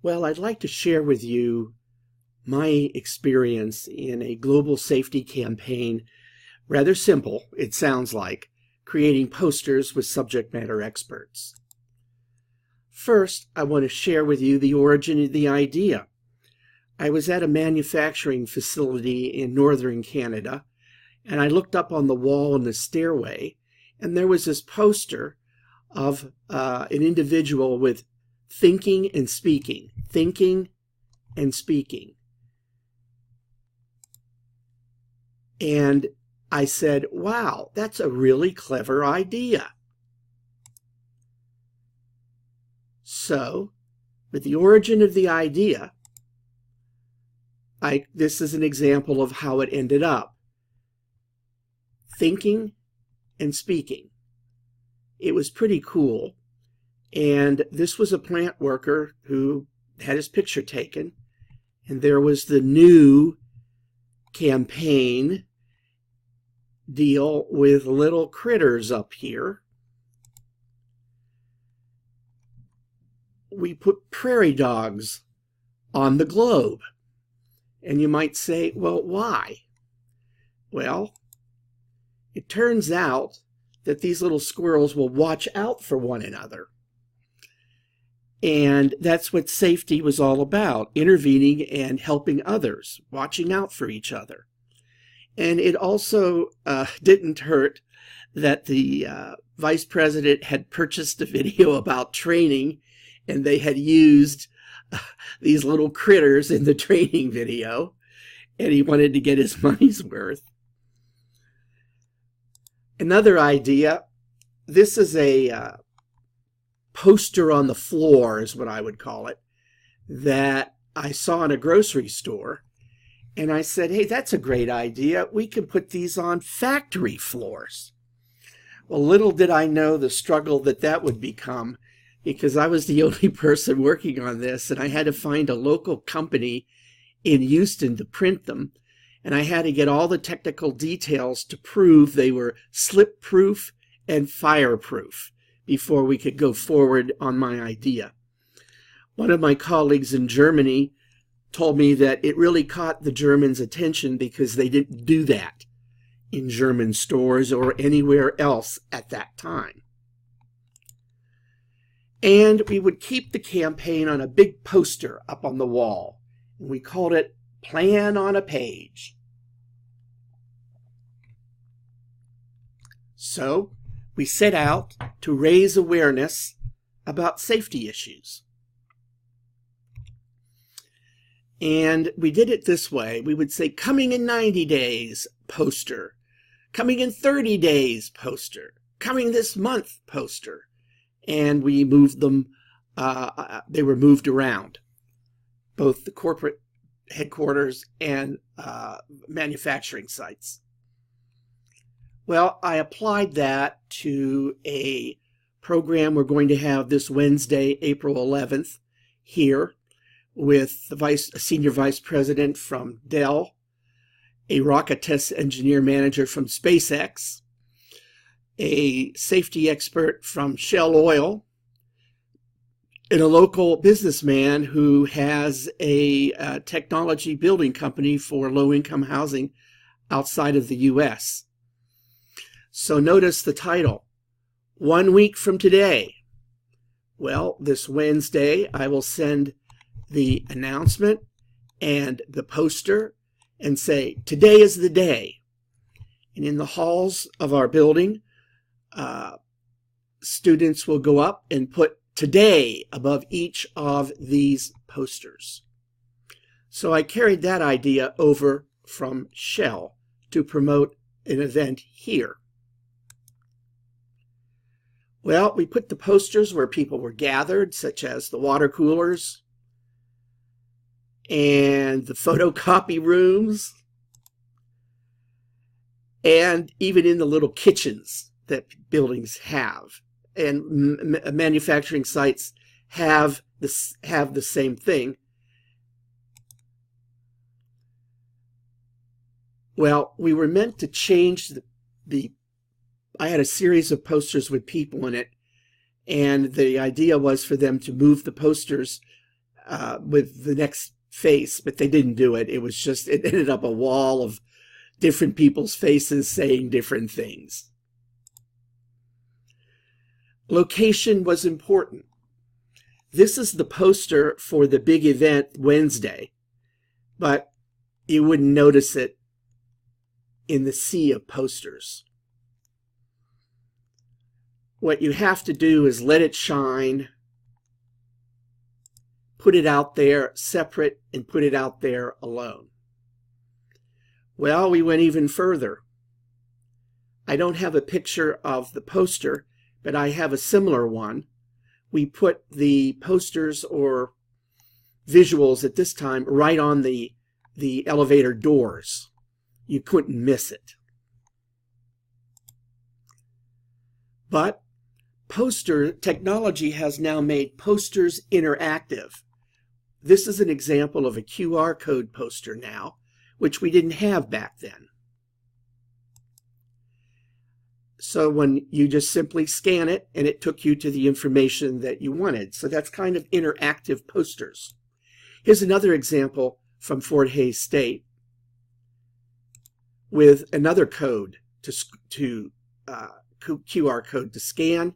Well, I'd like to share with you my experience in a global safety campaign. Rather simple, it sounds like, creating posters with subject matter experts. First, I want to share with you the origin of the idea. I was at a manufacturing facility in northern Canada, and I looked up on the wall in the stairway, and there was this poster of an individual with thinking and speaking. And I said, wow, that's a really clever idea. So, with the origin of the idea, this is an example of how it ended up. Thinking and speaking. It was pretty cool. And this was a plant worker who had his picture taken. And there was the new campaign deal with little critters up here. We put prairie dogs on the globe. And you might say, well, why? Well, it turns out that these little squirrels will watch out for one another. And that's what safety was all about, intervening and helping others, watching out for each other. And it also didn't hurt that the vice president had purchased a video about training, and they had used these little critters in the training video, and he wanted to get his money's worth. Another idea, this is a poster on the floor, is what I would call it, that I saw in a grocery store. And I said, hey, that's a great idea. We can put these on factory floors. Well, little did I know the struggle that would become, because I was the only person working on this, and I had to find a local company in Houston to print them. And I had to get all the technical details to prove they were slip-proof and fireproof before we could go forward on my idea. One of my colleagues in Germany told me that it really caught the Germans' attention because they didn't do that in German stores or anywhere else at that time. And we would keep the campaign on a big poster up on the wall, and we called it Plan on a Page. So we set out to raise awareness about safety issues. And we did it this way. We would say, coming in 90 days, poster. Coming in 30 days, poster. Coming this month, poster. And we moved them, they were moved around, both the corporate headquarters and manufacturing sites. Well, I applied that to a program we're going to have this Wednesday, April 11th, here with the senior vice president from Dell, a rocket test engineer manager from SpaceX, a safety expert from Shell Oil, and a local businessman who has a technology building company for low-income housing outside of the U.S. So notice the title, 1 week from today. Well, this Wednesday, I will send the announcement and the poster and say, today is the day. And in the halls of our building, students will go up and put today above each of these posters. So I carried that idea over from Shell to promote an event here. Well, we put the posters where people were gathered, such as the water coolers and the photocopy rooms, and even in the little kitchens that buildings have. And manufacturing sites have the same thing. Well, we were meant to change I had a series of posters with people in it, and the idea was for them to move the posters with the next face, but they didn't do it. It was just, it ended up a wall of different people's faces saying different things. Location was important. This is the poster for the big event Wednesday, but you wouldn't notice it in the sea of posters. What you have to do is let it shine, put it out there separate, and put it out there alone. Well, we went even further. I don't have a picture of the poster, but I have a similar one. We put the posters or visuals at this time right on the elevator doors. You couldn't miss it. But poster technology has now made posters interactive. This is an example of a QR code poster now, which we didn't have back then. So when you just simply scan it, and it took you to the information that you wanted. So that's kind of interactive posters. Here's another example from Fort Hays State with another code QR code to scan,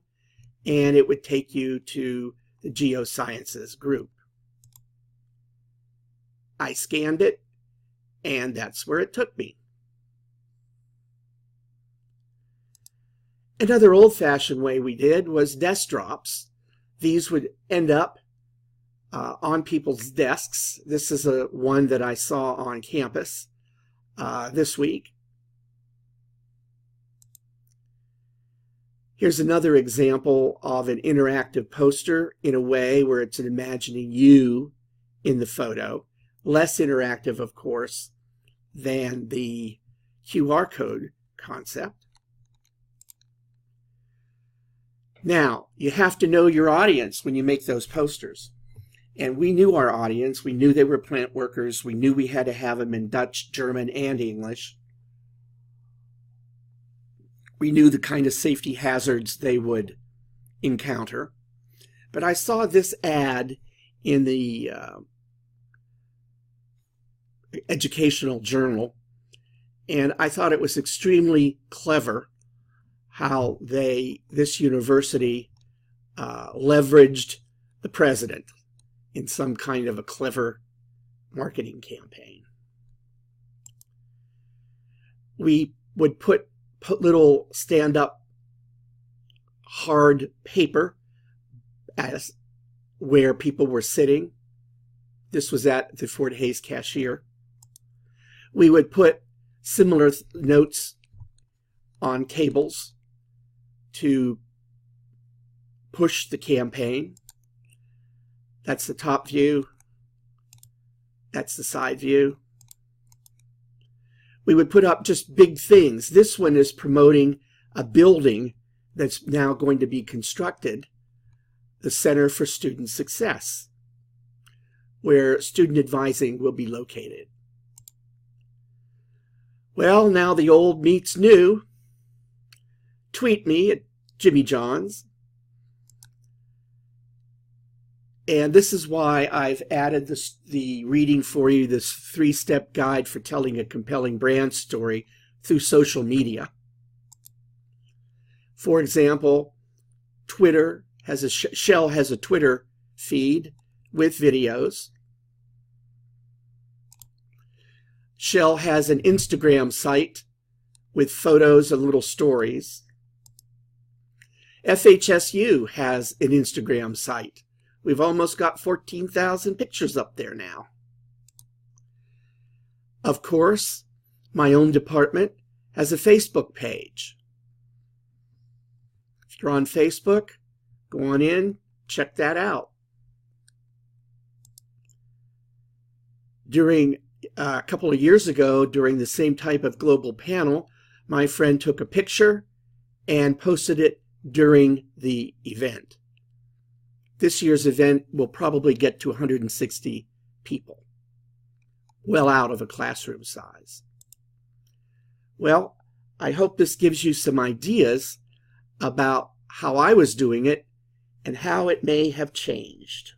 and it would take you to the geosciences group. I scanned it, and that's where it took me. Another old-fashioned way we did was desk drops. These would end up on people's desks. This is one that I saw on campus this week. Here's another example of an interactive poster in a way where it's imagining you in the photo. Less interactive, of course, than the QR code concept. Now, you have to know your audience when you make those posters. And we knew our audience. We knew they were plant workers. We knew we had to have them in Dutch, German, and English. We knew the kind of safety hazards they would encounter. But I saw this ad in the educational journal, and I thought it was extremely clever how this university leveraged the president in some kind of a clever marketing campaign. We would put little stand-up hard paper as where people were sitting. This was at the Fort Hays cashier. We would put similar notes on tables to push the campaign. That's the top view. That's the side view. We would put up just big things. This one is promoting a building that's now going to be constructed, the Center for Student Success, where student advising will be located. Well, now the old meets new. Tweet me at Jimmy Johns. And this is why I've added the reading for you, this 3-step guide for telling a compelling brand story through social media. For example, Shell has a Twitter feed with videos. Shell has an Instagram site with photos and little stories. FHSU has an Instagram site. We've almost got 14,000 pictures up there now. Of course, my own department has a Facebook page. If you're on Facebook, go on in, check that out. During a couple of years ago, during the same type of global panel, my friend took a picture and posted it during the event. This year's event will probably get to 160 people, well out of a classroom size. Well, I hope this gives you some ideas about how I was doing it and how it may have changed.